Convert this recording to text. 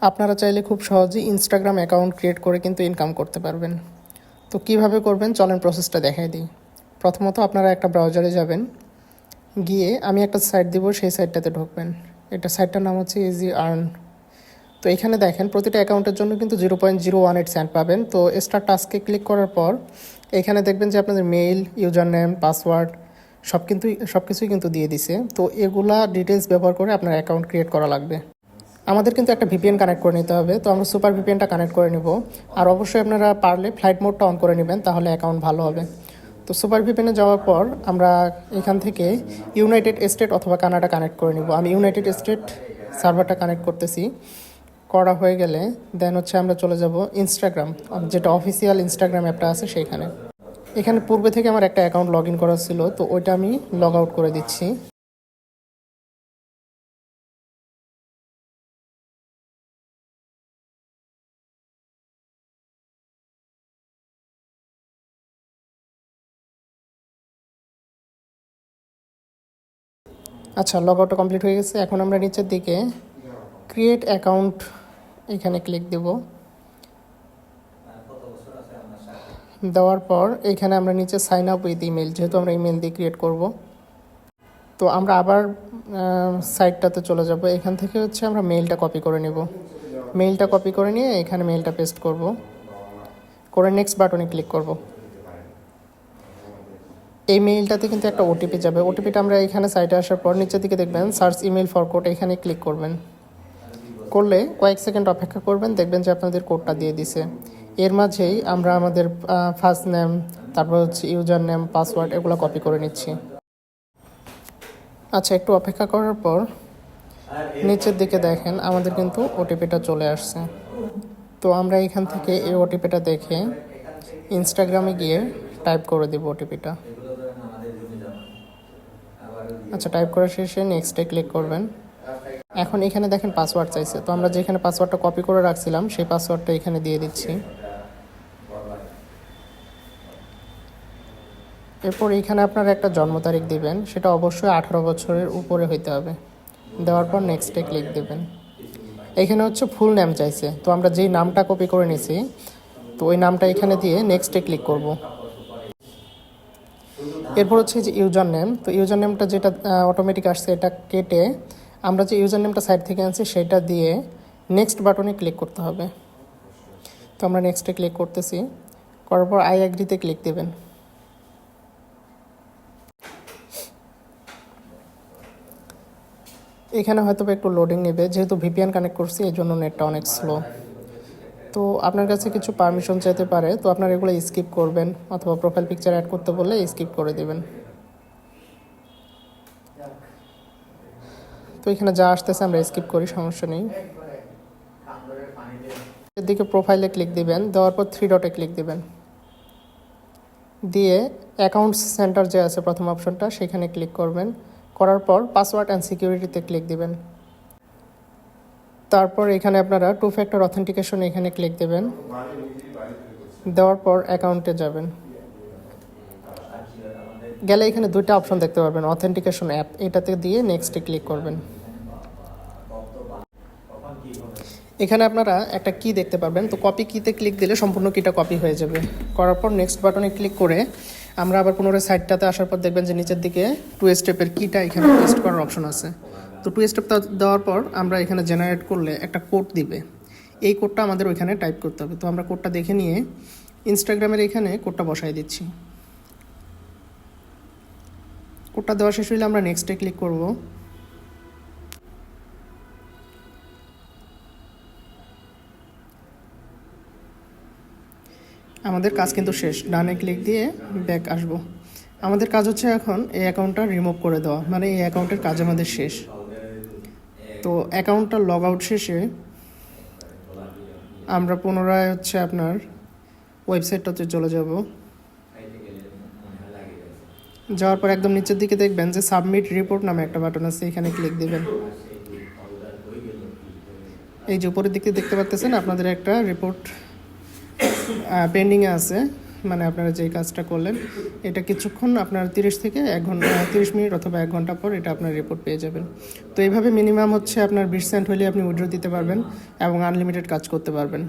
আপনারা চাইলে খুব সহজেই ইনস্টাগ্রাম অ্যাকাউন্ট ক্রিয়েট করে কিন্তু ইনকাম করতে পারবেন। তো কিভাবে করবেন চলেন প্রসেসটা দেখাই দিই। প্রথমত আপনারা একটা ব্রাউজারে যাবেন, গিয়ে আমি একটা সাইট দিব, সেই সাইটটাতে ঢুকবেন। এটা সাইটটার নাম হচ্ছে ইজি আর্ন। তো এখানে দেখেন প্রতিটা অ্যাকাউন্টের জন্য কিন্তু 0.018 সেন্ট পাবেন। তো স্টার্ট টাস্কে ক্লিক করার পর এখানে দেখবেন যে আপনাদের মেইল, ইউজার নেম, পাসওয়ার্ড সব কিছুই কিন্তু দিয়ে দিছে। তো এগুলা ডিটেলস ব্যবহার করে আপনার অ্যাকাউন্ট ক্রিয়েট করা লাগবে। আমাদের কিন্তু একটা ভিপিএন কানেক্ট করে নিতে হবে। তো আমরা সুপার ভিপিএনটা কানেক্ট করে নিব। আর অবশ্যই আপনারা পারলে ফ্লাইট মোডটা অন করে নেবেন, তাহলে অ্যাকাউন্ট ভালো হবে। তো সুপার ভিপিএনে যাওয়ার পর আমরা এখান থেকে ইউনাইটেড স্টেট অথবা কানাডা কানেক্ট করে নিব। আমি ইউনাইটেড স্টেট সার্ভারটা কানেক্ট করতেছি। করা হয়ে গেলে দেন হচ্ছে আমরা চলে যাব ইনস্টাগ্রাম, যেটা অফিসিয়াল ইনস্টাগ্রাম অ্যাপটা আছে সেইখানে। এখানে পূর্বে থেকে আমার একটা অ্যাকাউন্ট লগ ইন করা ছিল, তো ওইটা আমি লগ আউট করে দিচ্ছি। আচ্ছা, লগ আউটটা কমপ্লিট হয়ে গেছে। এখন আমরা নিচের দিকে ক্রিয়েট অ্যাকাউন্ট এখানে ক্লিক দেব। দেওয়ার পর এখানে আমরা নিচে সাইন আপ উইথ ইমেল, যেহেতু আমরা ইমেল দিয়ে ক্রিয়েট করব। তো আমরা আবার সাইটটাতে চলে যাব। এখান থেকে হচ্ছে আমরা মেইলটা কপি করে নেব। মেইলটা কপি করে নিয়ে এখানে মেইলটা পেস্ট করব, করে নেক্সট বাটনে ক্লিক করব। এই মেইলটাতে কিন্তু একটা ওটিপি যাবে। ওটিপিটা আমরা এখানে সাইটে আসার পর নিচের দিকে দেখবেন সার্চ ইমেল ফর কোড, এখানে ক্লিক করবেন। করলে কয়েক সেকেন্ড অপেক্ষা করবেন, দেখবেন যে আপনাদের কোডটা দিয়ে দিছে। এর মাঝেই আমরা আমাদের ফার্স্ট নেম, তারপর হচ্ছে ইউজার নেম, পাসওয়ার্ড এগুলো কপি করে নিচ্ছি। আচ্ছা, একটু অপেক্ষা করার পর নিচের দিকে দেখেন আমাদের কিন্তু ওটিপিটা চলে আসছে। তো আমরা এখান থেকে এই ওটিপিটা দেখে ইনস্টাগ্রামে গিয়ে টাইপ করে দেব ওটিপিটা। আচ্ছা, টাইপ করা শেষে নেক্সটে ক্লিক করবেন। এখন এখানে দেখেন পাসওয়ার্ড চাইছে। তো আমরা যেখানে পাসওয়ার্ডটা কপি করে রাখছিলাম সেই পাসওয়ার্ডটা এখানে দিয়ে দিচ্ছি। এরপর এখানে আপনারা একটা জন্ম তারিখ দিবেন, সেটা অবশ্যই 18 বছরের উপরে হইতে হবে। দেওয়ার পর নেক্সটে ক্লিক দেবেন। এখানে হচ্ছে ফুল নেম চাইছে। তো আমরা যেই নামটা কপি করে নিছি, তো ওই নামটা এখানে দিয়ে নেক্সটে ক্লিক করব। এরপর হচ্ছে যে ইউজার নেম, তো ইউজার নেমটা যেটা অটোমেটিক আসছে এটা কেটে আমরা যে ইউজার নেমটা সাইট থেকে আনছি সেটা দিয়ে নেক্সট বাটনে ক্লিক করতে হবে। তো আমরা নেক্সটে ক্লিক করতেছি। করার পর আই অ্যাগ্রিতে ক্লিক দেবেন। এখানে হয়তো একটু লোডিং নেবে, যেহেতু ভিপিএন কানেক্ট করছি এই জন্য নেটটা অনেক স্লো। তো আপনার কাছে কিছু পারমিশন চাইতে পারে, তো আপনার এগুলো স্কিপ করবেন, অথবা প্রোফাইল পিকচার অ্যাড করতে বললে স্কিপ করে দেবেন। তো এখানে যা আসতেছে আমরা স্কিপ করি, সমস্যা নেই। এদিকে প্রোফাইলে ক্লিক দিবেন, দেওয়ার পর 3 ডটে ক্লিক দিবেন। দিয়ে অ্যাকাউন্টস সেন্টার যে আছে প্রথম অপশনটা সেখানে ক্লিক করবেন। করার পর পাসওয়ার্ড অ্যান্ড সিকিউরিটিতে ক্লিক দিবেন। তারপর এখানে আপনারা 2 ফ্যাক্টর অথেন্টিকেশন এখানে ক্লিক দেবেন। দেওয়ার পর অ্যাকাউন্টে যাবেন। গেলে এখানে 2টা অপশন দেখতে পারবেন, অথেন্টিকেশন অ্যাপ, এটাতে দিয়ে নেক্সটে ক্লিক করবেন। এখানে আপনারা একটা কি দেখতে পারবেন, তো কপি কিতে ক্লিক দিলে সম্পূর্ণ কিটা কপি হয়ে যাবে। করার পর নেক্সট বাটনে ক্লিক করে আমরা আবার পুনরায় সাইটটাতে আসার পর দেখবেন যে নিচের দিকে 2 স্টেপের কিটা এখানে পেস্ট করার অপশন আছে। তো 2 স্টেপ দেওয়ার পর আমরা এখানে জেনারেট করলে একটা কোড দিবে। এই কোডটা আমাদের ওইখানে টাইপ করতে হবে। তো আমরা কোডটা দেখে নিয়ে ইনস্টাগ্রামের এখানে কোডটা বসাই দিচ্ছি। কোডটা দেওয়া শেষ হলে আমরা নেক্সটে ক্লিক করব। আমাদের কাজ কিন্তু শেষ। ডানে ক্লিক দিয়ে ব্যাক আসব। আমাদের কাজ হচ্ছে এখন এই অ্যাকাউন্টটা রিমুভ করে দেওয়া, মানে এই অ্যাকাউন্টের কাজ আমাদের শেষ। তো অ্যাকাউন্টটা লগ আউট শেষে আমরা পুনরায় হচ্ছে আপনার ওয়েবসাইটটাতে চলে যাব। যাওয়ার পর একদম নিচের দিকে দেখবেন যে সাবমিট রিপোর্ট নামে একটা বাটন আছে, এখানে ক্লিক দেবেন। এই যে উপরের দিকে দেখতে পাচ্ছেন আপনাদের একটা রিপোর্ট পেন্ডিংয়ে আছে, মানে আপনারা যেই কাজটা করলেন এটা কিছুক্ষণ আপনার 30 থেকে 1 ঘন্টা 30 মিনিট অথবা 1 ঘন্টা পর এটা আপনার রিপোর্ট পেয়ে যাবেন। তো এইভাবে মিনিমাম হচ্ছে আপনার 20 সেন্ট হলে আপনি উইথড্র দিতে পারবেন এবং আনলিমিটেড কাজ করতে পারবেন।